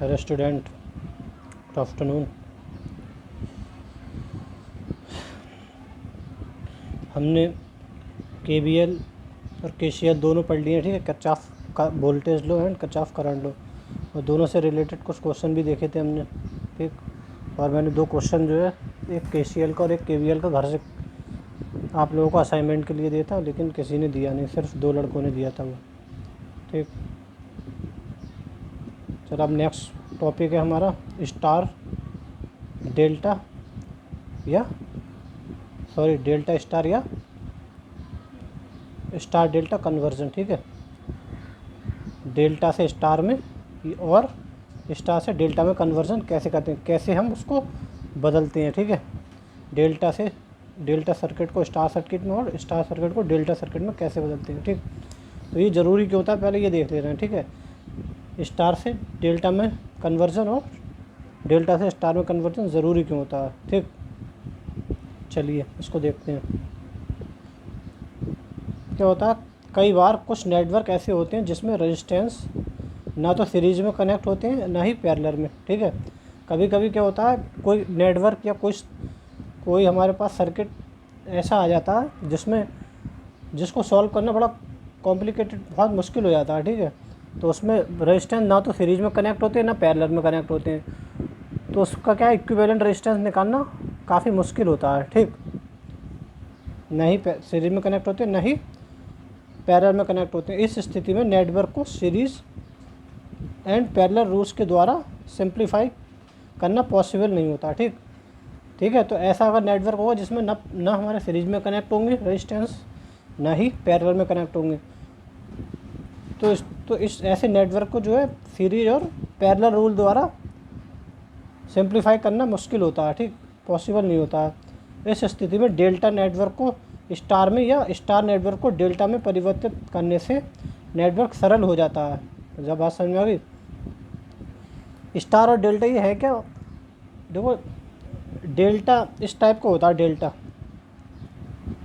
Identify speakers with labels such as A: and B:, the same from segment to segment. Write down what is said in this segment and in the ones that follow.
A: Hello student, good afternoon. हमने KVL और KCL दोनों पढ़ लिए, ठीक है। किरचॉफ का voltage law and Kirchhoff current law, और दोनों से रिलेटेड कुछ क्वेश्चन भी देखे थे हमने, ठीक। और मैंने 2 क्वेश्चन जो है, एक केसीएल का और एक केवीएल का, घर से आप लोगों को असाइनमेंट के लिए दिया था, लेकिन किसी ने दिया नहीं, सिर्फ 2 लड़कों ने दिया था वो, ठीक। चलो अब नेक्स्ट टॉपिक है हमारा स्टार डेल्टा डेल्टा स्टार या स्टार डेल्टा कन्वर्जन, ठीक है। डेल्टा से स्टार में और स्टार से डेल्टा में कन्वर्जन कैसे करते हैं, कैसे हम उसको बदलते हैं, ठीक है। डेल्टा से डेल्टा सर्किट को स्टार सर्किट में और स्टार सर्किट को डेल्टा सर्किट में कैसे बदलते हैं, ठीक। तो ये ज़रूरी क्यों होता है, पहले ये देख ले रहे हैं, ठीक है। स्टार से डेल्टा में कन्वर्जन और डेल्टा से स्टार में कन्वर्जन ज़रूरी क्यों होता है, ठीक। चलिए इसको देखते हैं। क्या होता है, कई बार कुछ नेटवर्क ऐसे होते हैं जिसमें रेजिस्टेंस ना तो सीरीज में कनेक्ट होते हैं ना ही पैरेलल में, ठीक है। कभी कभी क्या होता है, कोई नेटवर्क या कोई हमारे पास सर्किट ऐसा आ जाता है जिसको सॉल्व करना बड़ा कॉम्प्लिकेटेड, बहुत मुश्किल हो जाता है, ठीक है। तो उसमें रेजिस्टेंस ना तो सीरीज में कनेक्ट होते हैं ना पैरेलल में कनेक्ट होते हैं, तो उसका क्या है, इक्विवेलेंट रेजिस्टेंस निकालना काफ़ी मुश्किल होता है, ठीक। ना ही सीरीज में कनेक्ट होते हैं ना ही पैरेलल में कनेक्ट होते हैं। इस स्थिति में नेटवर्क को सीरीज एंड पैरेलल रूल्स के द्वारा सिंप्लीफाई करना पॉसिबल नहीं होता, ठीक है। तो ऐसा अगर नेटवर्क होगा जिसमें ना हमारे सीरीज में कनेक्ट होंगे रेजिस्टेंस, ना ही पैरेलल में कनेक्ट होंगे, तो इस ऐसे नेटवर्क को जो है सीरीज और पैरेलल रूल द्वारा सिंप्लीफाई करना मुश्किल होता है, ठीक, पॉसिबल नहीं होता है। इस स्थिति में डेल्टा नेटवर्क को स्टार में या स्टार नेटवर्क को डेल्टा में परिवर्तित करने से नेटवर्क सरल हो जाता है। जब बात समझ में आ गई, स्टार और डेल्टा ये है क्या, देखो डेल्टा इस टाइप का होता है, डेल्टा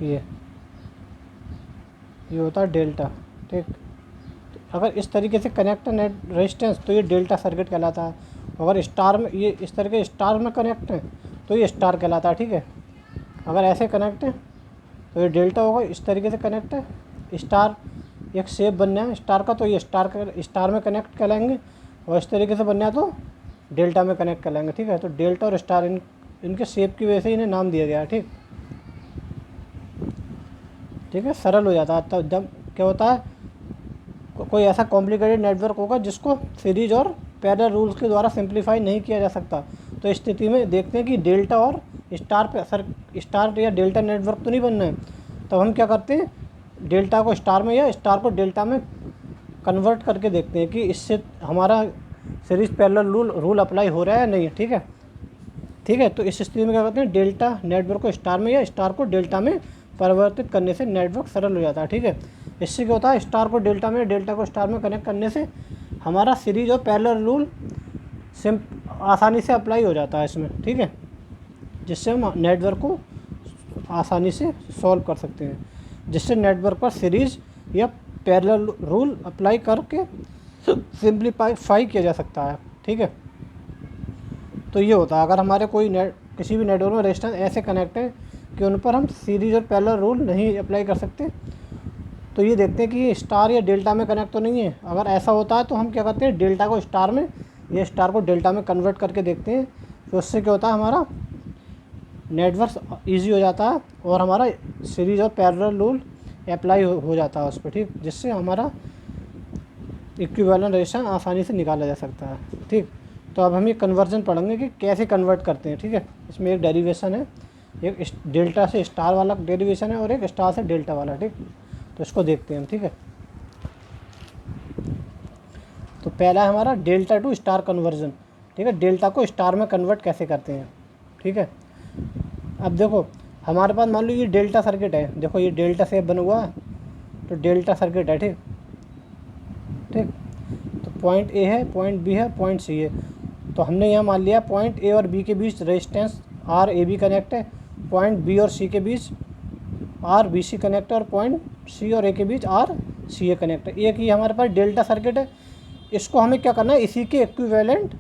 A: ये होता है डेल्टा, ठीक। अगर इस तरीके से कनेक्ट है नेट रेजिस्टेंस तो ये डेल्टा सर्किट कहलाता है। अगर स्टार में ये इस तरह के स्टार में कनेक्ट है तो ये स्टार कहलाता है, ठीक है। अगर ऐसे कनेक्ट है तो ये डेल्टा होगा, इस तरीके से कनेक्ट है, स्टार एक शेप बनना है स्टार का तो ये स्टार में कनेक्ट कहलाएंगे, और इस तरीके से बनना है तो डेल्टा में कनेक्ट कहलाएंगे, ठीक है। तो डेल्टा और स्टार इनके शेप की वजह से इन्हें नाम दिया गया है, ठीक है। सरल हो जाता है तब जब क्या होता है, कोई ऐसा कॉम्प्लिकेटेड नेटवर्क होगा जिसको सीरीज और पैरेलल रूल्स के द्वारा सिंप्लीफाई नहीं किया जा सकता। तो इस स्थिति में देखते हैं कि डेल्टा और स्टार या डेल्टा नेटवर्क तो नहीं बनना है, तब हम क्या करते हैं, डेल्टा को स्टार में या स्टार को डेल्टा में कन्वर्ट करके देखते हैं कि इससे हमारा सीरीज पैरेलल रूल अप्लाई हो रहा है या नहीं, ठीक है। तो इस स्थिति में क्या करते हैं, डेल्टा नेटवर्क को स्टार में या स्टार को डेल्टा में परिवर्तित करने से नेटवर्क सरल हो जाता है, ठीक है। इससे क्या होता है, स्टार को डेल्टा में, डेल्टा को स्टार में कनेक्ट करने से हमारा सीरीज और पैरेलल रूल आसानी से अप्लाई हो जाता है इसमें, ठीक है, जिससे हम नेटवर्क को आसानी से सॉल्व कर सकते हैं, जिससे नेटवर्क पर सीरीज या पैरेलल रूल अप्लाई करके सिंप्लीफाई किया जा सकता है, ठीक है। तो ये होता है, अगर हमारे किसी भी नेटवर्क में रेजिस्टेंस ऐसे कनेक्ट है कि उन पर हम सीरीज और पैरेलल रूल नहीं अप्लाई कर सकते, तो ये देखते हैं कि ये स्टार या डेल्टा में कनेक्ट तो नहीं है। अगर ऐसा होता है तो हम क्या करते हैं, डेल्टा को स्टार में या स्टार को डेल्टा में कन्वर्ट करके देखते हैं। तो उससे क्या होता है, हमारा नेटवर्क ईजी हो जाता है और हमारा सीरीज और पैरेलल रूल अप्लाई हो जाता है उस पर, ठीक, जिससे हमारा इक्विवेलेंट रेजिस्टेंस आसानी से निकाला जा सकता है, ठीक। तो अब हम ये कन्वर्जन पढ़ेंगे कि कैसे कन्वर्ट करते हैं, ठीक है। इसमें एक डेरिवेशन है, एक डेल्टा से स्टार वाला डेरिवेशन है और एक स्टार से डेल्टा वाला, ठीक। तो इसको देखते हैं हम, ठीक है। तो पहला है हमारा डेल्टा टू स्टार कन्वर्जन, ठीक है। डेल्टा को स्टार में कन्वर्ट कैसे करते हैं, ठीक है। अब देखो हमारे पास मान लो ये डेल्टा सर्किट है, देखो ये डेल्टा शेप बना हुआ है, तो डेल्टा सर्किट है, ठीक। तो पॉइंट ए है, पॉइंट बी है, पॉइंट सी है। तो हमने यहाँ मान लिया पॉइंट ए और बी के बीच resistance R A B connect है, पॉइंट बी और सी के बीच आर बी सी कनेक्ट है, और पॉइंट सी और ए के बीच आर सी ए कनेक्ट है। एक ही हमारे पास डेल्टा सर्किट है, इसको हमें क्या करना है, इसी के इक्विवेलेंट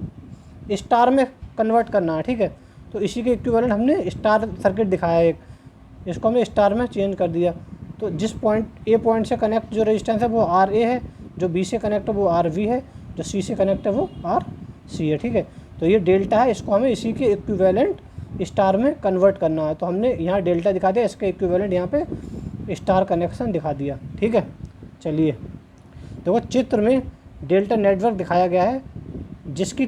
A: स्टार में कन्वर्ट करना है, ठीक है। तो इसी के इक्विवेलेंट हमने स्टार सर्किट दिखाया है एक, इसको हमने स्टार में चेंज कर दिया। तो जिस पॉइंट ए पॉइंट से कनेक्ट जो रेजिस्टेंस है वो आर ए है, जो बी से कनेक्ट है वो आर वी है, जो सी से कनेक्ट है वो आर सी है, ठीक है। तो ये डेल्टा है, इसको हमें इसी के इक्विवेलेंट स्टार में कन्वर्ट करना है। तो हमने यहाँ डेल्टा दिखा दिया, इसके इक्विवेलेंट यहाँ पे स्टार कनेक्शन दिखा दिया, ठीक है। चलिए देखो चित्र में डेल्टा नेटवर्क दिखाया गया है जिसकी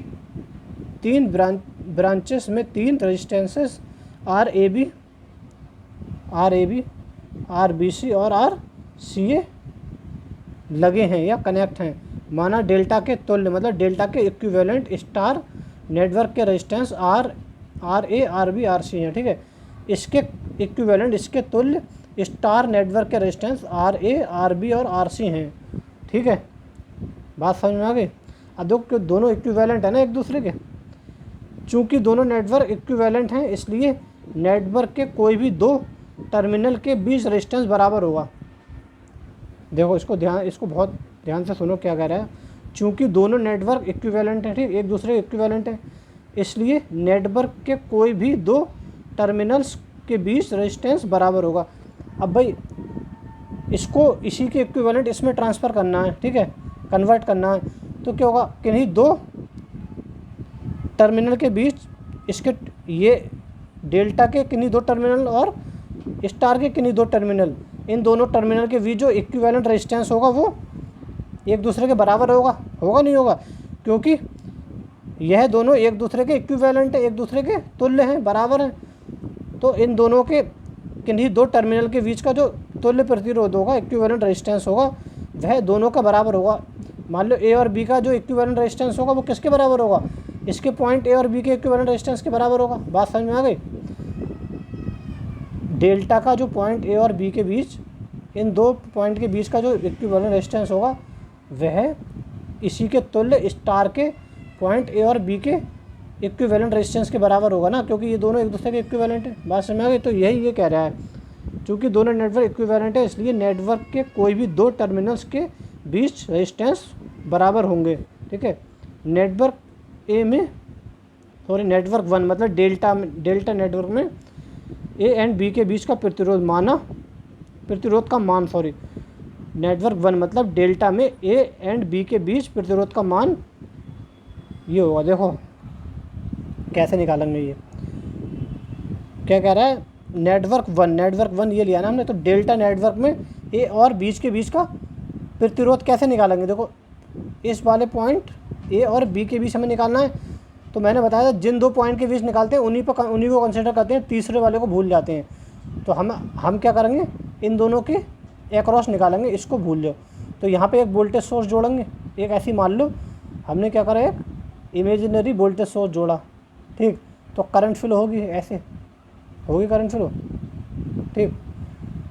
A: 3 ब्रांचेस में 3 resistances R A B, R B C और आर सी ए लगे हैं या कनेक्ट हैं। माना डेल्टा के तुल्य मतलब डेल्टा के इक्विवेलेंट स्टार नेटवर्क के रेजिस्टेंस आर ए, आर बी, आर सी हैं, ठीक है। इसके इक्विवेलेंट, इसके तुल्य स्टार नेटवर्क के रेजिस्टेंस आर ए, आर बी और आर सी हैं, ठीक है। बात समझ में आ गई। अब देखो दोनों इक्विवेलेंट है ना एक दूसरे के, चूँकि दोनों नेटवर्क इक्विवेलेंट हैं इसलिए नेटवर्क के कोई भी 2 टर्मिनल के बीच रेजिस्टेंस बराबर होगा। देखो इसको बहुत ध्यान से सुनो क्या कह रहा है। चूँकि दोनों नेटवर्क इक्विवेलेंट हैं, ठीक, एक दूसरे के इक्विवेलेंट हैं, इसलिए नेटवर्क के कोई भी 2 टर्मिनल्स के बीच रेजिस्टेंस बराबर होगा। अब भाई इसको इसी के इक्विवेलेंट इसमें ट्रांसफ़र करना है, ठीक है, कन्वर्ट करना है। तो क्या होगा, किन्हीं 2 टर्मिनल के बीच इसके ये डेल्टा के किन्हीं 2 टर्मिनल और स्टार के किन्हीं 2 टर्मिनल, इन दोनों टर्मिनल के बीच जो इक्विवेलेंट रेजिस्टेंस होगा वो एक दूसरे के बराबर होगा नहीं होगा, क्योंकि यह दोनों एक दूसरे के इक्विवेलेंट है, एक दूसरे के तुल्य हैं, बराबर हैं। तो इन दोनों के किन्हीं 2 टर्मिनल के बीच का जो तुल्य प्रतिरोध होगा, इक्विवेलेंट रेजिस्टेंस होगा, वह दोनों का बराबर होगा। मान लो ए और बी का जो इक्विवेलेंट रेजिस्टेंस होगा वो किसके बराबर होगा, इसके पॉइंट ए और बी के इक्विवेलेंट रेजिस्टेंस के बराबर होगा। बात समझ में आ गई। डेल्टा का जो पॉइंट ए और बी के बीच, इन 2 पॉइंट के बीच का जो इक्विवेलेंट रेजिस्टेंस होगा वह इसी के तुल्य स्टार के पॉइंट ए और बी के इक्विवेलेंट रेजिस्टेंस के बराबर होगा ना, क्योंकि ये दोनों एक दूसरे के इक्विवेलेंट है। बात समझ में आ गई। तो यही ये कह रहा है, चूँकि दोनों नेटवर्क इक्विवेलेंट है इसलिए नेटवर्क के कोई भी 2 टर्मिनल्स के बीच रेजिस्टेंस बराबर होंगे, ठीक है। नेटवर्क ए में नेटवर्क 1 मतलब डेल्टा नेटवर्क में ए एंड बी के बीच का प्रतिरोध का मान नेटवर्क 1 मतलब डेल्टा में ए एंड बी के बीच प्रतिरोध का मान ये होगा। देखो कैसे निकालेंगे, ये क्या कह रहा है, नेटवर्क 1 ये लिया ना हमने। तो डेल्टा नेटवर्क में ए और बीच के बीच का प्रतिरोध कैसे निकालेंगे। देखो इस वाले पॉइंट ए और बी के बीच हमें निकालना है। तो मैंने बताया था जिन 2 पॉइंट के बीच निकालते हैं उन्हीं को कंसिडर करते हैं, तीसरे वाले को भूल जाते हैं। तो हम क्या करेंगे, इन दोनों के एक्रॉस निकालेंगे, इसको भूल लो। तो यहाँ पे एक वोल्टेज सोर्स जोड़ेंगे, एक ऐसी मान लो हमने क्या करा, एक इमेजिनरी वोल्टेज सोर्स जोड़ा, ठीक। तो करंट फ्लो होगी, ऐसे होगी करंट फ्लो, ठीक।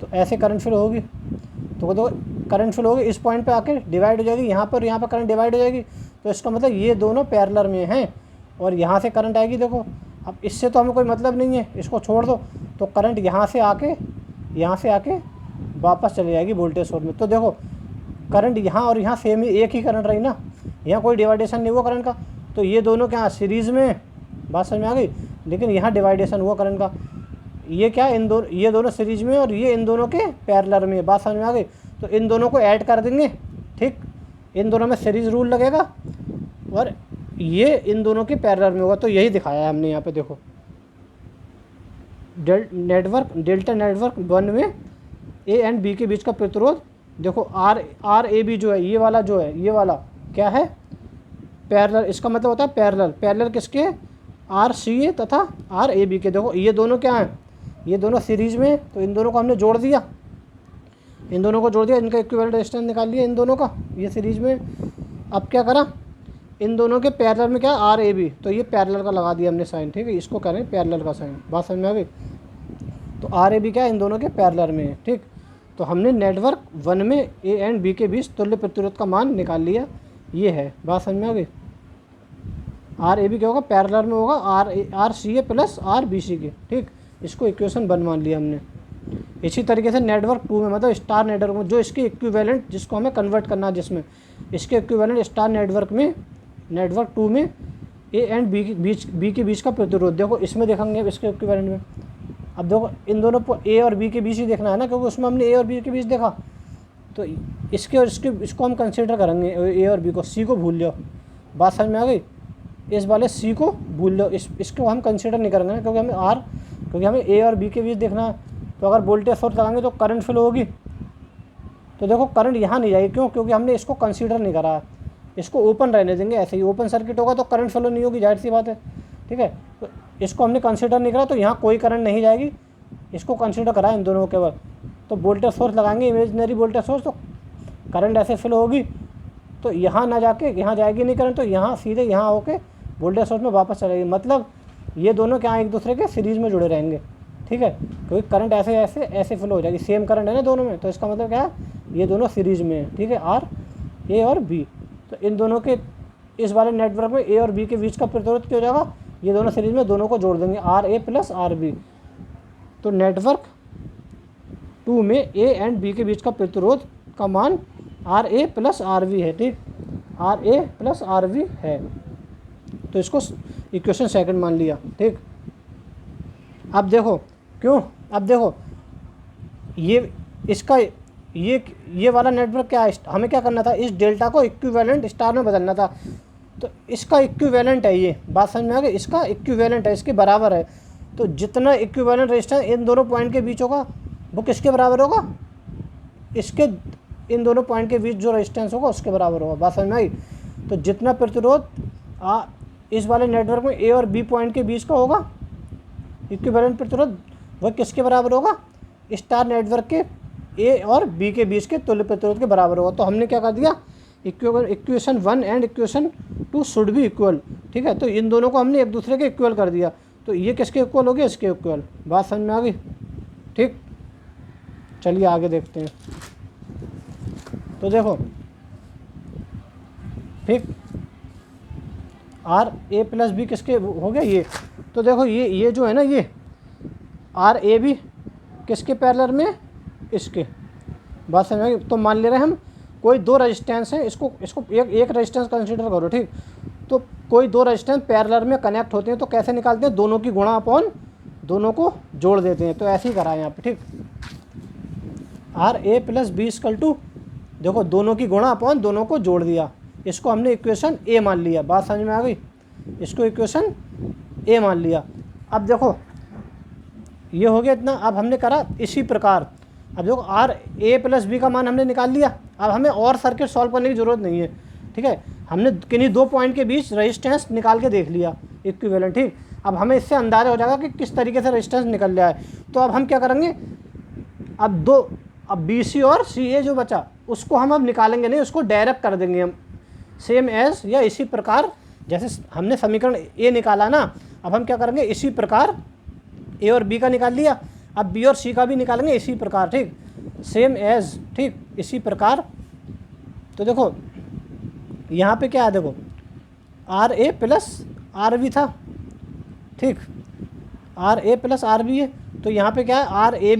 A: तो ऐसे करंट फ्लो होगी। तो करंट फ्लो होगी, इस पॉइंट पे आके डिवाइड हो जाएगी, यहाँ पर करंट डिवाइड हो जाएगी। तो इसका मतलब ये दोनों पैरेलल में हैं और यहाँ से करंट आएगी। देखो अब इससे तो हमें कोई मतलब नहीं है, इसको छोड़ दो। तो करंट यहाँ से आके वापस चली जाएगी वोल्टेज सोर्स में। तो देखो करंट यहाँ और यहाँ सेम ही, एक ही करंट रही ना, यहाँ कोई डिवाइडेशन नहीं हुआ करंट का। तो ये दोनों क्या सीरीज़ में, बात समझ में आ गई। लेकिन यहाँ डिवाइडेशन हुआ करंट का। ये क्या, ये दोनों सीरीज में और ये इन दोनों के पैरेलल में, बात समझ में आ गई। तो इन दोनों को ऐड कर देंगे, ठीक। इन दोनों में सीरीज रूल लगेगा और ये इन दोनों के पैरेलल में होगा। तो यही दिखाया है हमने यहाँ पे। देखो डेल्टा नेटवर्क 1 में ए एंड बी के बीच का प्रतिरोध, देखो आर ए बी जो है, ये वाला क्या है, पैरेलल। इसका मतलब होता है पैरेलल किसके, आर सी ए तथा आर ए बी के। देखो ये दोनों क्या हैं, ये दोनों सीरीज में। तो इन दोनों को हमने जोड़ दिया, इनका इक्विवेलेंट रेजिस्टेंस निकाल लिया इन दोनों का, ये सीरीज में। अब क्या करा, इन दोनों के पैरेलल में क्या, आर ए बी। तो ये पैरेलल का लगा दिया हमने साइन, ठीक है। इसको करें पैरेलल का साइन, बात समझ में आ गई। तो आर ए बी क्या है, इन दोनों के पैरेलल में है, ठीक। तो हमने नेटवर्क 1 में ए एंड बी के बीच तुल्य प्रतिरोध का मान निकाल लिया, ये है। बात समझ में आ गई। आर ए बी क्या होगा, पैरेलल में होगा are C A plus R B सी के, ठीक। इसको इक्वेशन 1 मान लिया हमने। इसी तरीके से नेटवर्क 2 में, मतलब स्टार नेटवर्क में, जो इसके इक्विवेलेंट जिसको हमें कन्वर्ट करना है, जिसमें इसके इक्विवेलेंट स्टार नेटवर्क में, नेटवर्क 2 में ए एंड बी के बीच का प्रतिरोध, देखो इसमें देखेंगे इसके इक्विवेलेंट में। अब देखो इन दोनों ए और बी के बीच ही देखना है ना, क्योंकि उसमें हमने ए और बी के बीच देखा, तो इसके और इसको हम कंसिडर करेंगे, ए और बी को। सी को भूल जाओ, बात समझ में आ गई। इस वाले सी को भूल लो, इसको हम कंसिडर नहीं करेंगे ना, क्योंकि हमें ए और बी के बीच देखना है। तो अगर वोल्टेज सोर्स लगाएंगे तो करंट फ्लो होगी, तो देखो करंट यहाँ नहीं जाएगी, क्यों? क्योंकि हमने इसको कंसिडर नहीं करा है, इसको ओपन रहने देंगे। ऐसे ही ओपन सर्किट होगा तो करंट फ्लो नहीं होगी, जाहिर सी बात है, ठीक है। तो इसको हमने कंसिडर नहीं करा, तो यहाँ कोई करंट नहीं जाएगी, इसको कंसिडर करा इन दोनों केवल। तो वोल्टेज सोर्स लगाएंगे, इमेजिनरी वोल्टेज सोर्स, तो करंट ऐसे फ्लो होगी, तो यहाँ ना जाके यहाँ जाएगी नहीं करंट, तो यहाँ सीधे यहाँ होके वोल्टेज सोर्स में वापस चलेगी। मतलब ये दोनों क्या एक दूसरे के सीरीज़ में जुड़े रहेंगे, ठीक है, क्योंकि करंट ऐसे फ्लो हो जाएगी, सेम करंट है ना दोनों में, तो इसका मतलब क्या है, ये दोनों सीरीज़ में है, ठीक है, आर ए और बी। तो इन दोनों के इस वाले नेटवर्क में ए और बी के बीच का प्रतिरोध क्या हो जाएगा, ये दोनों सीरीज़ में, दोनों को जोड़ देंगे, R A plus R B. तो नेटवर्क 2 में ए एंड बी के बीच का प्रतिरोध का मान R A plus R B है, ठीक, R A plus R B है। तो इसको इक्वेशन सेकंड मान लिया, ठीक। अब देखो क्यों, अब देखो ये इसका ये वाला नेटवर्क क्या है, हमें क्या करना था, इस डेल्टा को इक्विवेलेंट स्टार में बदलना था। तो इसका इक्विवेलेंट है, ये बात समझ में आ गई, इसका इक्विवेलेंट है, इसके बराबर है। तो जितना इक्विवेलेंट रेजिस्टेंस इन दोनों पॉइंट के बीच होगा वो किसके बराबर होगा, इसके इन दोनों पॉइंट के बीच जो रेजिस्टेंस होगा उसके बराबर होगा, बात समझ में आई। तो जितना प्रतिरोध इस वाले नेटवर्क में ए और बी पॉइंट के बीच का होगा इक्विवेलेंट प्रतिरोध, वह किसके बराबर होगा, स्टार नेटवर्क के ए और बी के बीच के तुल्य प्रतिरोध के बराबर होगा। तो हमने क्या कर दिया, equation 1 and equation 2 should be equal, ठीक है। तो इन दोनों को हमने एक दूसरे के इक्वल कर दिया, तो ये किसके इक्वल हो गया, इसके इक्वल, बात समझ में आ गई, ठीक। चलिए आगे देखते हैं। तो देखो, ठीक, आर ए प्लस बी किसके हो गया, ये। तो देखो ये जो है ना, ये आर ए बी किसके पैरेलल में, इसके, बात समझ में। तो मान ले रहे हैं हम कोई दो रेजिस्टेंस है, इसको एक रेजिस्टेंस कंसीडर करो, ठीक। तो कोई दो रेजिस्टेंस पैरेलल में कनेक्ट होते हैं, तो कैसे निकालते हैं, दोनों की गुणा अपॉन दोनों को जोड़ देते हैं। तो ऐसे ही करा है यहाँ पे, ठीक। R A plus B equal to, देखो दोनों की गुणा अपॉन दोनों को जोड़ दिया, इसको हमने इक्वेशन ए मान लिया, बात समझ में आ गई, इसको इक्वेशन ए मान लिया। अब देखो ये हो गया इतना। अब हमने करा इसी प्रकार, अब देखो आर ए प्लस बी का मान हमने निकाल लिया। अब हमें और सर्किट सॉल्व करने की ज़रूरत नहीं है, ठीक है। हमने किन्हीं दो पॉइंट के बीच रेजिस्टेंस निकाल के देख लिया इक्विवेलेंट, ठीक। अब हमें इससे अंदाज़ा हो जाएगा कि किस तरीके से रेजिस्टेंस निकल रहा है। तो अब हम क्या करेंगे, अब बी सी और सी ए जो बचा उसको हम अब निकालेंगे नहीं, उसको डायरेक्ट कर देंगे हम, सेम एज, या इसी प्रकार जैसे हमने समीकरण ए निकाला ना, अब हम क्या करेंगे, इसी प्रकार ए और बी का निकाल लिया, अब बी और सी का भी निकालेंगे इसी प्रकार, ठीक, सेम एज, ठीक, इसी प्रकार। तो देखो यहाँ पे क्या है, देखो R A plus R B था, ठीक, R A plus R B है। तो यहाँ पे क्या है, आर ए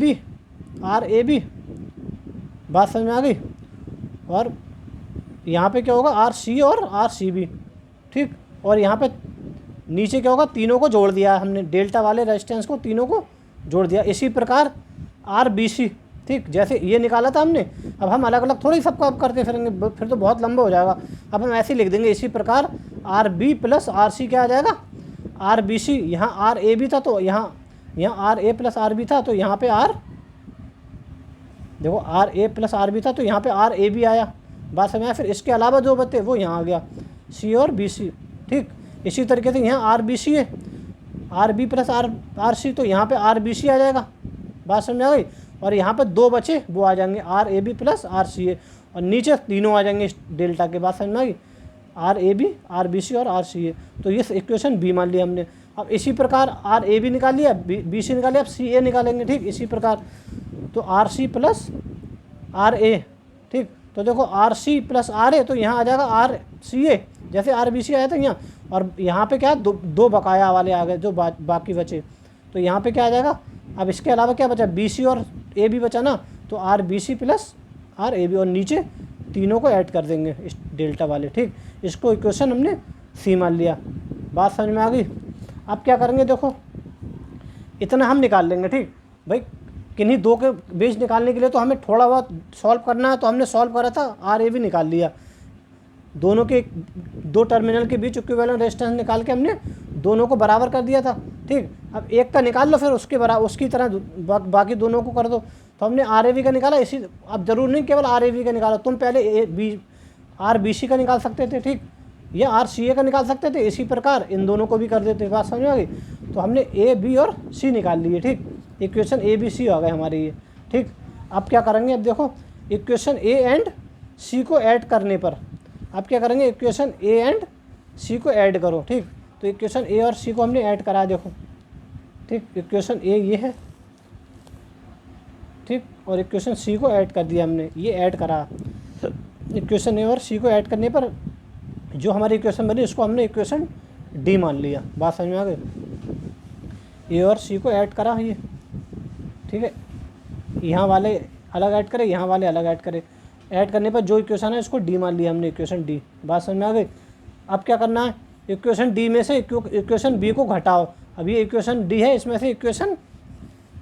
A: बी, बात समझ में आ गई। और यहाँ पे क्या होगा, आर सी और आर सी बी, ठीक। और यहाँ पे नीचे क्या होगा, तीनों को जोड़ दिया हमने, डेल्टा वाले रेजिस्टेंस को तीनों को जोड़ दिया। इसी प्रकार आर बी सी, ठीक, जैसे ये निकाला था हमने, अब हम अलग अलग थोड़ी सबको अब करते फिरेंगे, फिर तो बहुत लंबा हो जाएगा। अब हम ऐसे ही लिख देंगे, इसी प्रकार R B plus R C क्या आ जाएगा, आर बी सी। यहाँ आर ए बी था, तो यहाँ R A plus R B था, तो यहाँ पे आर, देखो R A plus R B था, तो यहाँ पे आर ए बी आया, बात समझ आया। फिर इसके अलावा जो बचे वो यहाँ आ गया, सी और बी सी, ठीक। इसी तरीके से यहाँ आर बी सी है, R B plus R C, तो यहाँ पे आर बी सी आ जाएगा, बात समझ आ गई। और यहाँ पे दो बचे वो आ जाएंगे, R A B plus R C A, और नीचे तीनों आ जाएंगे इस डेल्टा के, बात समझ में आ गई, R A B, R B C और आर सी ए। तो ये इक्वेशन बी मान लिया हमने। अब इसी प्रकार आर ए बी निकाल लिया, बी सी निकाल लिया, अब सी ए निकालेंगे, ठीक, इसी प्रकार। तो आर सी प्लस आर ए, ठीक। तो देखो आर सी प्लस आर ए, तो यहाँ आ जाएगा आर सी ए, जैसे आर बी सी आया था यहाँ। और यहाँ पे क्या है, दो बकाया वाले आ गए जो बाकी बचे, तो यहाँ पे क्या आ जाएगा, अब इसके अलावा क्या बचा, बी सी और ए बी बचा ना, तो R B C plus R A B, और नीचे तीनों को ऐड कर देंगे इस डेल्टा वाले। ठीक, इसको इक्वेशन हमने सी मान लिया। बात समझ में आ गई। अब क्या करेंगे, देखो इतना हम निकाल लेंगे। ठीक भाई, किन्हीं दो के बीच निकालने के लिए तो हमें थोड़ा बहुत सॉल्व करना है, तो हमने सॉल्व करा था, आर ए भी निकाल लिया। दोनों के दो टर्मिनल के बीच इक्विवेलेंट रेजिस्टेंस निकाल के हमने दोनों को बराबर कर दिया था। ठीक, अब एक का निकाल लो, फिर उसके बराबर उसकी तरह बाकी दोनों को कर दो। तो हमने आर ए बी का निकाला। इसी, अब जरूर नहीं केवल आर ए बी का निकाला, तुम पहले A B R B C का निकाल सकते थे। ठीक, या आर सी ए का निकाल सकते थे। इसी प्रकार इन दोनों को भी कर देते। बात समझ में आ गई। तो हमने ए बी और सी निकाल लिए। ठीक, इक्वेशन ए बी सी आ गए हमारे ये। ठीक, अब क्या करेंगे, अब देखो इक्वेशन ए एंड सी को ऐड करने पर, अब क्या करेंगे, इक्वेशन ए एंड सी को ऐड करो। ठीक, तो इक्वेशन ए और सी को हमने ऐड करा, देखो। ठीक, इक्वेशन ए ये है। ठीक, और इक्वेशन सी को ऐड कर दिया हमने, ये ऐड करा। इक्वेशन ए और सी को ऐड करने पर जो हमारी इक्वेशन बनी, इसको हमने इक्वेशन डी मान लिया। बात समझ में आ गई। ए और सी को ऐड करा ये। ठीक है, यहाँ वाले अलग ऐड करें, यहाँ वाले अलग ऐड करें। ऐड करने पर जो इक्वेशन है इसको डी मान लिया हमने, इक्वेशन डी। बात समझ में आ गई। अब क्या करना है, इक्वेशन डी में से इक्वेशन बी को घटाओ। अब ये इक्वेशन डी है, इसमें से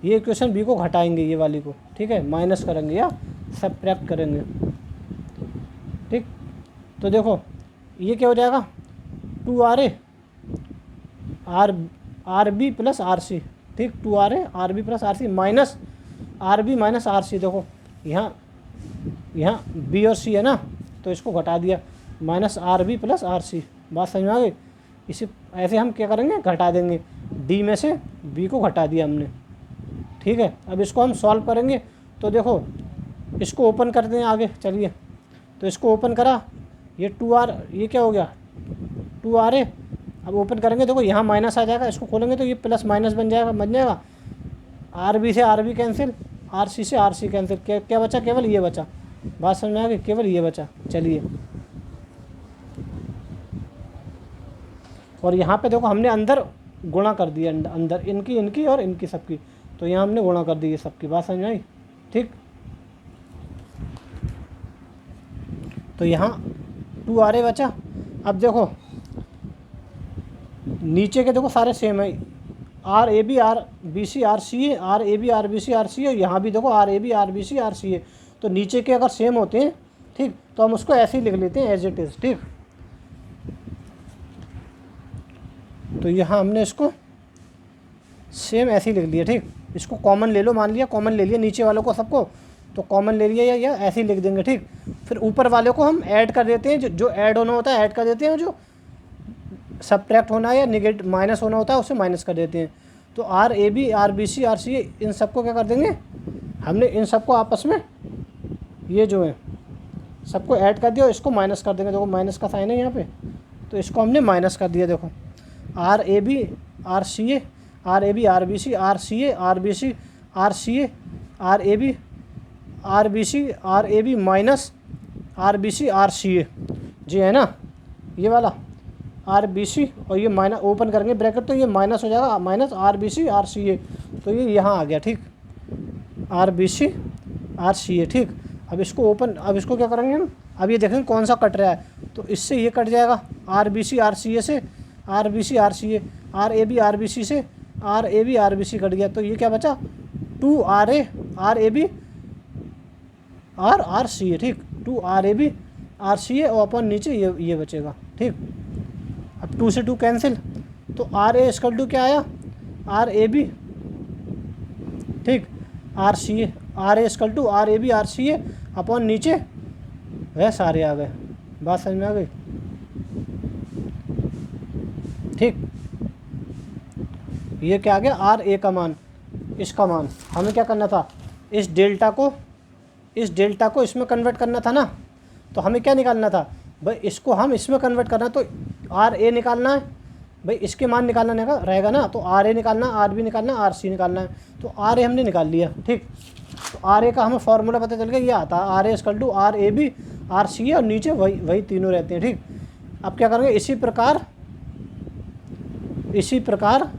A: ये इक्वेशन बी को घटाएंगे, ये वाली को। ठीक है, माइनस करेंगे या सबट्रैक्ट करेंगे। ठीक, तो देखो ये क्या हो जाएगा, 2RA R B plus R C. ठीक, 2RA R B plus R C minus R B minus R C. देखो यहाँ बी और सी है ना, तो इसको घटा दिया, minus R B plus R C. बात समझ में आ गई। इसी ऐसे हम क्या करेंगे, घटा देंगे, डी में से बी को घटा दिया हमने। ठीक है, अब इसको हम सॉल्व करेंगे। तो देखो इसको ओपन करते हैं आगे, चलिए। तो इसको ओपन करा, ये 2R, ये क्या हो गया 2RA। अब ओपन करेंगे, देखो यहाँ माइनस आ जाएगा, इसको खोलेंगे तो ये प्लस माइनस बन जाएगा। आर बी से R B cancel, R C से आर सी कैंसिल, क्या बचा, केवल ये बचा। बात समझ में आ गई, केवल ये बचा। चलिए, और यहाँ पे देखो हमने अंदर गुणा कर दिया, अंदर इनकी और इनकी सबकी, तो यहाँ हमने गुणा कर दी ये सबकी। बात समझ में आई। ठीक, तो यहाँ 2RA बचा। अब देखो नीचे के देखो सारे सेम है, R A B R B C R C A, R A B R B C R C A, यहाँ भी देखो R A B R B C R C A. तो नीचे के अगर सेम होते हैं, ठीक, तो हम उसको ऐसे ही लिख लेते हैं, एज इट इज़। ठीक, तो यहाँ हमने इसको सेम ऐसे ही लिख लिया। ठीक, इसको कॉमन ले लो, मान लिया कॉमन ले लिया नीचे वालों को सबको, तो कॉमन ले लिया या ऐसे ही लिख देंगे। ठीक, फिर ऊपर वाले को हम ऐड कर देते हैं, जो ऐड होना होता है ऐड कर देते हैं, जो सबट्रैक्ट होना है या निगेटिव माइनस होना होता है उसे माइनस कर देते हैं। तो R A B R B C R C A, इन सबको क्या कर देंगे, हमने इन सबको आपस में ये जो है सबको ऐड कर दिया, और इसको माइनस कर देंगे। देखो माइनस का साइन है यहाँ पे, तो इसको हमने माइनस कर दिया। देखो R A B R C A, R A B R B C R C A, R B C R C A, R A B R B C R A B minus R B C R C A, जी है ना, ये वाला are B C, और ये minus open करेंगे bracket, तो ये माइनस हो जाएगा, minus R B C R C A, तो ये यहाँ आ गया। ठीक, R B C R C A. ठीक, अब इसको ओपन, अब इसको क्या करेंगे हम, अब ये देखेंगे कौन सा कट रहा है, तो इससे ये कट जाएगा, R B C R C A से R B C R C A, R A B R B C से R A B R B C cut गया, तो ये क्या बचा, 2RA R A B R R C A. ठीक, 2RA B R C A, और अपन नीचे ये बचेगा। ठीक, अब 2 से 2 कैंसिल, तो आर ए स्क्वायर टू क्या आया, आर ए बी, ठीक, R C A, R A square two R A B R C A, अपन नीचे वह सारे आ गए। बात समझ में आ गई। ठीक, ये क्या आ गया, आर ए का मान, इसका मान हमें क्या करना था, इस डेल्टा को इसमें कन्वर्ट करना था ना, तो हमें क्या निकालना था भाई, इसको हम इसमें कन्वर्ट करना, तो आर ए निकालना है भाई, इसके मान निकालना रहेगा ना, तो आर ए निकालना, आर बी निकालना, आर सी निकालना है, तो आर ए हमने निकाल लिया। ठीक, तो आर ए का हमें फॉर्मूला पता चल गया, ये आता है R A equal to R A B R C A, और नीचे वही तीनों रहते हैं। ठीक, अब क्या करेंगे, इसी प्रकार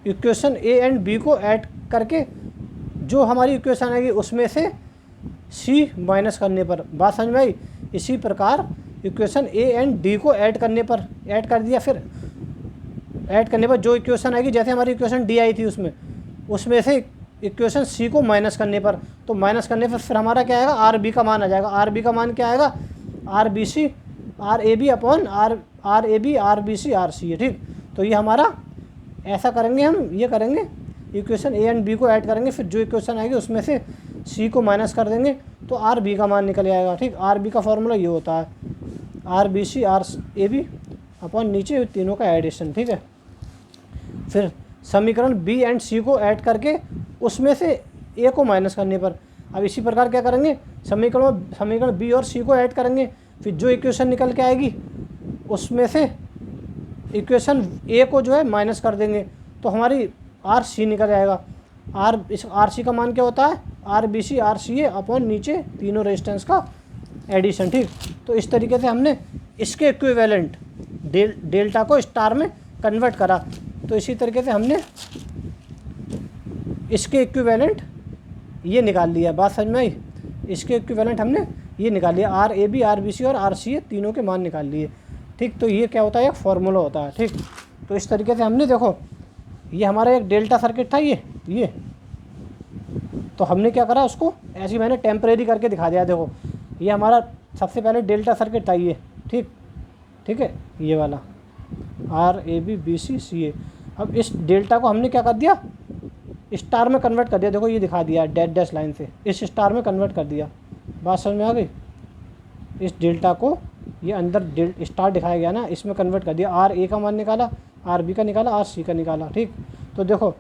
A: इक्वेशन ए एंड बी को ऐड करके जो हमारी इक्वेशन आएगी उसमें से सी माइनस करने पर। बात समझ में आई। इसी प्रकार इक्वेशन ए एंड डी को ऐड करने पर, ऐड कर दिया, फिर ऐड करने पर जो इक्वेशन आएगी, जैसे हमारी इक्वेशन डी आई थी उसमें से इक्वेशन सी को माइनस करने पर, तो माइनस करने पर फिर हमारा क्या आएगा, आर बी का मान आ जाएगा। आर बी का मान क्या आएगा, R B C R A B upon R A B R B C R C है। ठीक, तो ये हमारा ऐसा करेंगे हम, ये करेंगे इक्वेशन ए एंड बी को ऐड करेंगे, फिर जो इक्वेशन आएगी उसमें से सी को माइनस कर देंगे तो आर बी का मान निकल आएगा। ठीक, आर बी का फॉर्मूला ये होता है, R B C R A B upon नीचे तीनों का एडिशन। ठीक है, फिर समीकरण बी एंड सी को ऐड करके उसमें से ए को माइनस करने पर। अब इसी प्रकार क्या करेंगे, समीकरण बी और सी को ऐड करेंगे, फिर जो इक्वेशन निकल के आएगी उसमें से इक्वेशन ए को जो है माइनस कर देंगे तो हमारी आर सी निकल आएगा। इस आर सी का मान क्या होता है, R B C R C A upon नीचे तीनों रेजिस्टेंस का एडिशन। ठीक, तो इस तरीके से हमने इसके इक्विवेलेंट डेल्टा को स्टार में कन्वर्ट करा। तो इसी तरीके से हमने इसके इक्विवेलेंट ये निकाल लिया। बात समझ में आई। इसके इक्विवेलेंट हमने ये निकाल लिया, R A B R B C और आर सी ए तीनों के मान निकाल लिए। ठीक, तो ये क्या होता है, एक फॉर्मूला होता है। ठीक, तो इस तरीके से हमने, देखो ये हमारा एक डेल्टा सर्किट था, ये तो हमने क्या करा, उसको ऐसे ही मैंने टेम्परेरी करके दिखा दिया। देखो ये हमारा सबसे पहले डेल्टा सर्किट था ये। ठीक है, ये वाला R A B B C C A. अब इस डेल्टा को हमने क्या कर दिया, स्टार में कन्वर्ट कर दिया। देखो ये दिखा दिया डैश डैश लाइन से, इस स्टार में कन्वर्ट कर दिया। बात समझ में आ गई। इस डेल्टा को ये अंदर स्टार दिखाया गया ना, इसमें कन्वर्ट कर दिया। आर ए का मान निकाला, आर बी का निकाला, आर सी का निकाला। ठीक, तो देखो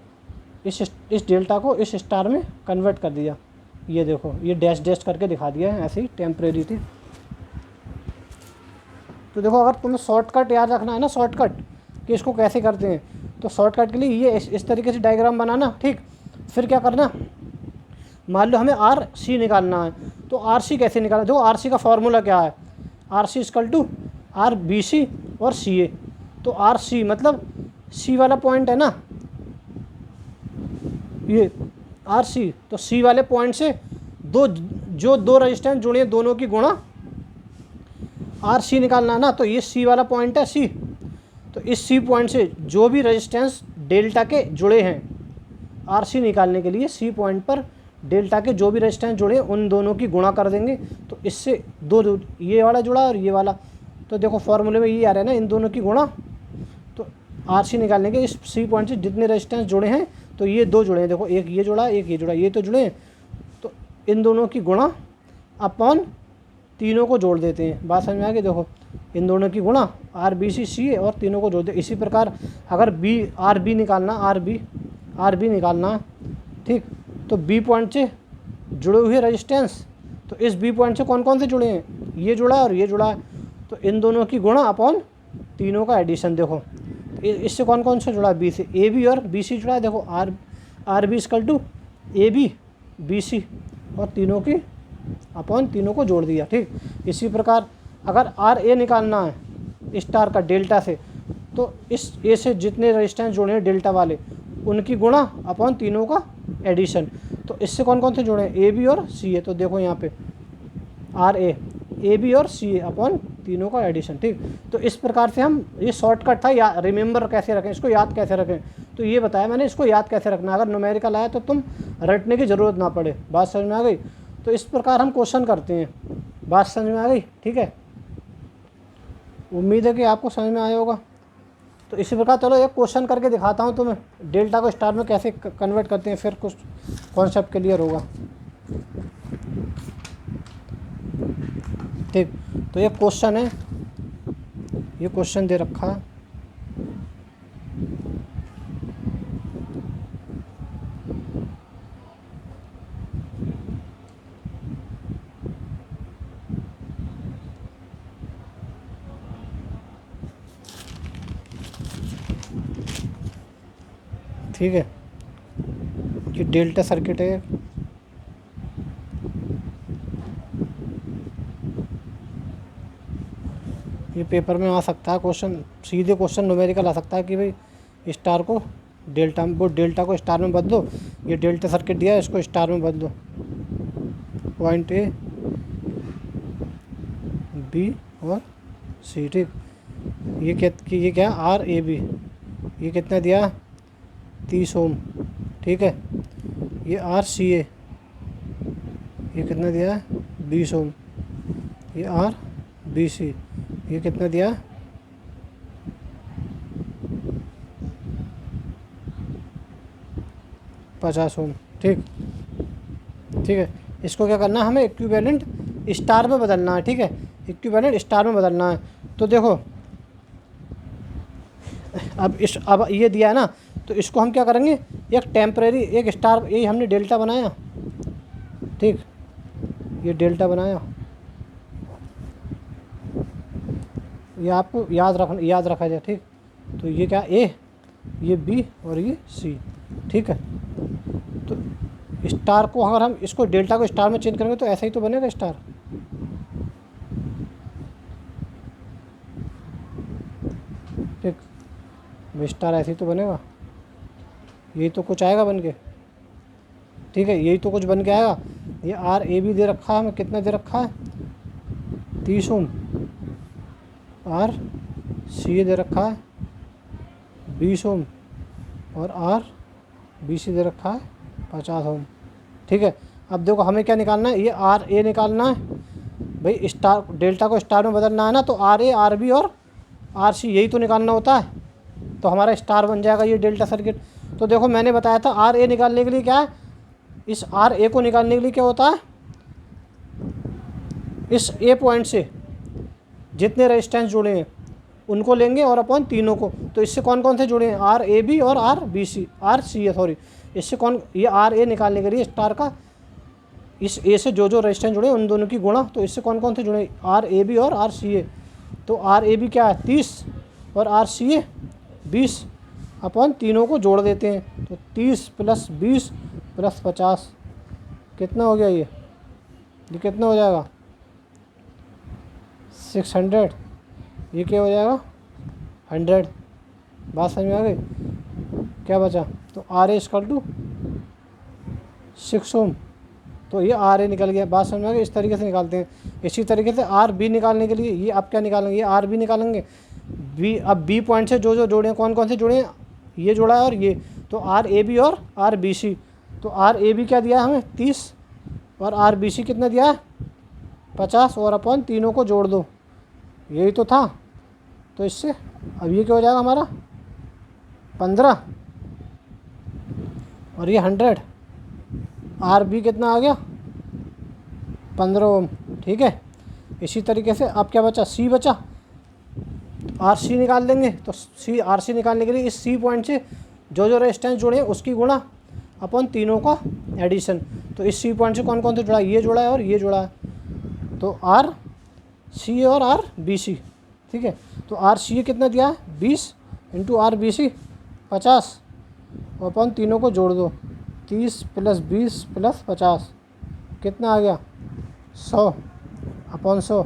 A: इस डेल्टा को इस स्टार में कन्वर्ट कर दिया। ये देखो ये डैश डैश करके दिखा दिया है, ऐसे ही टेम्परेरी थी। तो देखो अगर तुम्हें शॉर्टकट याद रखना है ना, शॉर्टकट कि इसको कैसे करते हैं, तो शॉर्टकट के लिए ये इस तरीके से डायग्राम बनाना। ठीक, फिर क्या करना, मान लो हमें आर सी निकालना है, तो आर सी कैसे निकालना। देखो आर सी का फॉर्मूला क्या है, R C equal to R B C और सी ए। तो आर सी मतलब सी वाला पॉइंट है ना, ये आर सी, तो सी वाले पॉइंट से दो रजिस्टेंस जुड़े हैं, दोनों की गुणा आर सी निकालना है ना। तो ये सी वाला पॉइंट है सी, तो इस सी पॉइंट से जो भी रजिस्टेंस डेल्टा के जुड़े हैं, आर सी निकालने के लिए सी पॉइंट पर डेल्टा के जो भी रजिस्टेंस जुड़े हैं उन दोनों की गुणा कर देंगे। तो इससे दो ये वाला जुड़ा और ये वाला, तो देखो फॉर्मूले में ये आ रहा है ना, इन दोनों की गुणा। तो आर सी निकालने के इस सी पॉइंट से जितने रजिस्टेंस जुड़े हैं, तो ये दो जुड़े हैं, देखो एक ये जुड़ा एक ये जुड़ा, ये तो जुड़े हैं, तो इन दोनों की गुणा अपॉन तीनों को जोड़ देते हैं। बात समझ में आ गई। देखो इन दोनों की गुणा आर बी सी सी और तीनों को जोड़ दे। इसी प्रकार अगर आर बी निकालना, आर बी निकालना, ठीक, तो बी पॉइंट से जुड़े हुए रेजिस्टेंस, तो इस बी पॉइंट से कौन कौन से जुड़े हैं, ये जुड़ा है और ये जुड़ा है, तो इन दोनों की गुणा अपॉन तीनों का एडिशन। देखो इससे कौन कौन सा जुड़ा है, बी से ए बी और बी सी जुड़ा है। देखो R B equal to A B B C और तीनों की अपॉन तीनों को जोड़ दिया। ठीक, इसी प्रकार अगर आर ए निकालना है स्टार का डेल्टा से, तो इस ए से जितने रेजिस्टेंस जुड़े हैं डेल्टा वाले उनकी गुणा अपॉन तीनों का एडिशन। तो इससे कौन कौन से जुड़े हैं, ए बी और सी ए। तो देखो यहाँ पे आर ए बी और सी ए अपॉन तीनों का एडिशन। ठीक, तो इस प्रकार से हम, ये शॉर्टकट था, रिमेंबर कैसे रखें, इसको याद कैसे रखें, तो ये बताया मैंने, इसको याद कैसे रखना। अगर न्यूमेरिकल आया तो तुम रटने की ज़रूरत ना पड़े। बात समझ में आ गई। तो इस प्रकार हम क्वेश्चन करते हैं। बात समझ में आ गई। ठीक है, उम्मीद है कि आपको समझ में आया होगा। तो इसी प्रकार चलो एक क्वेश्चन करके दिखाता हूँ तुम्हें, डेल्टा को स्टार में कैसे कन्वर्ट करते हैं, फिर कुछ कॉन्सेप्ट क्लियर होगा। ठीक, तो ये क्वेश्चन है, ये क्वेश्चन दे रखा है। ठीक है, ये डेल्टा सर्किट है। ये पेपर में आ सकता है क्वेश्चन, सीधे क्वेश्चन न्यूमेरिकल आ सकता है कि भाई स्टार को डेल्टा, वो डेल्टा को स्टार में बदलो, ये डेल्टा सर्किट दिया है इसको स्टार में बदलो, पॉइंट ए बी और सी, ठीक। ये क्या आर ए बी, ये कितना दिया 30 ओम, ठीक है। ये आर सी ए, ये कितना दिया 20 ओम। ये आर बी सी, ये कितना दिया 50 ओम, ठीक। ठीक है, इसको क्या करना है हमें इक्विवेलेंट स्टार में बदलना है, ठीक है, इक्विवेलेंट स्टार में बदलना है। तो देखो अब ये दिया है ना, तो इसको हम क्या करेंगे, एक टेम्परेरी एक स्टार, ये हमने डेल्टा बनाया, ठीक, ये डेल्टा बनाया, ये आपको याद रखा जाए, ठीक। तो ये क्या ए, ये बी और ये सी, ठीक है। तो स्टार को अगर हम इसको डेल्टा को स्टार में चेंज करेंगे तो ऐसा ही तो बनेगा स्टार, ठीक। स्टार ऐसे ही तो बनेगा, यही तो कुछ आएगा बन के, ठीक है, यही तो कुछ बन के आएगा। ये आर ए बी दे रखा है हमें, कितना दे रखा है 30 ओम, आर सी दे रखा है 20 ओम और आर बी सी दे रखा है 50 ओम, ठीक है। अब देखो हमें क्या निकालना है, ये आर ए निकालना है भाई, स्टार डेल्टा को स्टार में बदलना है ना, तो आर ए आर बी और आर सी यही तो निकालना होता है, तो हमारा स्टार बन जाएगा ये डेल्टा सर्किट। तो देखो मैंने बताया था आर ए निकालने के लिए क्या है, इस आर ए को निकालने के लिए क्या होता है, इस ए पॉइंट से जितने रेजिस्टेंस जुड़े हैं उनको लेंगे और अपॉन तीनों को, तो इससे कौन कौन से जुड़े हैं, आर ए बी और R B C, R C है सॉरी, इससे कौन, ये आर ए निकालने के लिए स्टार का इस ए से जो रेजिस्टेंस जुड़े हैं उन दोनों की गुणा, तो इससे कौन कौन से जुड़े, आर ए बी और आर सी ए। तो आर ए बी क्या है 30 और आर सी ए 20, अपॉन तीनों को जोड़ देते हैं, तो 30 + 20 + 50 कितना हो गया, ये कितना हो जाएगा 600, ये क्या हो जाएगा 100। बात समझ में आ गई, क्या बचा, तो आर ए = 6 ओम, तो ये आर ए निकल गया। बात समझ में आ गई, इस तरीके से निकालते हैं। इसी तरीके से आर बी निकालने के लिए ये आप क्या निकालेंगे, ये आर बी निकालेंगे, बी, अब बी पॉइंट से जो जोड़े हैं कौन कौन से जुड़े हैं, ये जोड़ा है और ये, तो आर ए बी और आर बी सी, तो आर ए बी क्या दिया है हमें 30 और आर बी सी कितना दिया है 50, और अपॉन तीनों को जोड़ दो, यही तो था। तो इससे अब ये क्या हो जाएगा हमारा 15 और ये 100, आर बी कितना आ गया 15 ओम, ठीक है। इसी तरीके से अब क्या बचा, सी बचा, आर सी निकाल देंगे, तो सी आर सी निकालने के लिए इस सी पॉइंट से जो रेजिस्टेंस जुड़े हैं उसकी गुणा अपॉन तीनों का एडिशन, तो इस सी पॉइंट से कौन कौन से जुड़ा है, ये जुड़ा है और ये जुड़ा है, तो आर सी और आर बी सी, ठीक है। तो आर सी कितना दिया है 20 × आर बी सी 50, और अपॉन तीनों को जोड़ दो, 30 + 20 + 50 कितना आ गया 100 अपॉन 100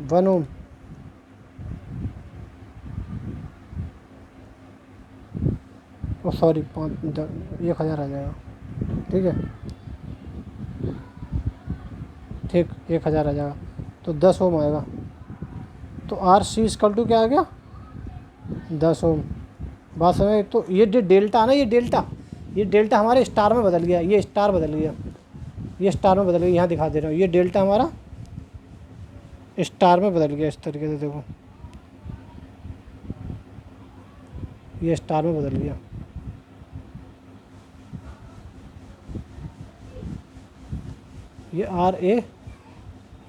A: 1 ओम। ओ सॉरी 1000 आ जाएगा, ठीक है, ठीक 1000 आ जाएगा, तो 10 ओम आएगा। तो आर सी = क्या आ गया 10 ओम। बात समझ, तो ये जो डेल्टा है ना, ये डेल्टा हमारे स्टार में बदल गया, ये स्टार बदल गया, ये स्टार में बदल गया, यहाँ दिखा दे रहा हूँ, ये डेल्टा हमारा स्टार में बदल गया, इस तरीके से देखो, ये स्टार में बदल गया। ये आर ए,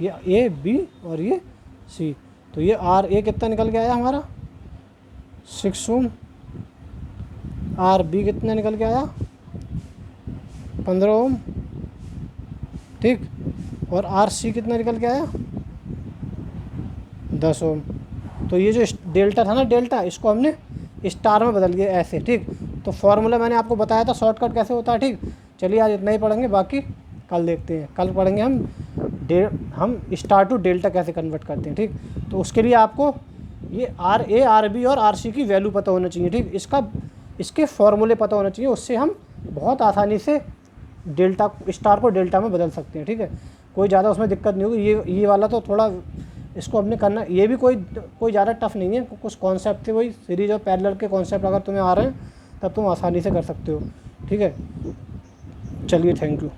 A: ये ए बी और ये सी, तो ये आर ए कितना निकल के आया हमारा 6 ओम, आर बी कितना निकल के आया 15 ओम, ठीक, और आर सी कितना निकल के आया 10 ओम। तो ये जो डेल्टा था ना, डेल्टा, इसको हमने स्टार में बदल दिया ऐसे, ठीक। तो फॉर्मूला मैंने आपको बताया था शॉर्टकट कैसे होता है, ठीक। चलिए आज इतना ही पढ़ेंगे, बाकी कल देखते हैं, कल पढ़ेंगे हम स्टार टू डेल्टा कैसे कन्वर्ट करते हैं, ठीक। तो उसके लिए आपको ये आर ए आर बी और आर सी की वैल्यू पता होना चाहिए, ठीक। इसका इसके फॉर्मूले पता होना चाहिए, उससे हम बहुत आसानी से डेल्टा स्टार को डेल्टा में बदल सकते हैं। ठीक है, कोई ज़्यादा उसमें दिक्कत नहीं होगी। ये वाला तो थोड़ा इसको अपने करना, ये भी कोई ज़्यादा टफ नहीं है। कुछ कॉन्सेप्ट थे, वही सीरीज और पैरेलल के कॉन्सेप्ट अगर तुम्हें आ रहे हैं तब तुम आसानी से कर सकते हो। ठीक है, चलिए, थैंक यू।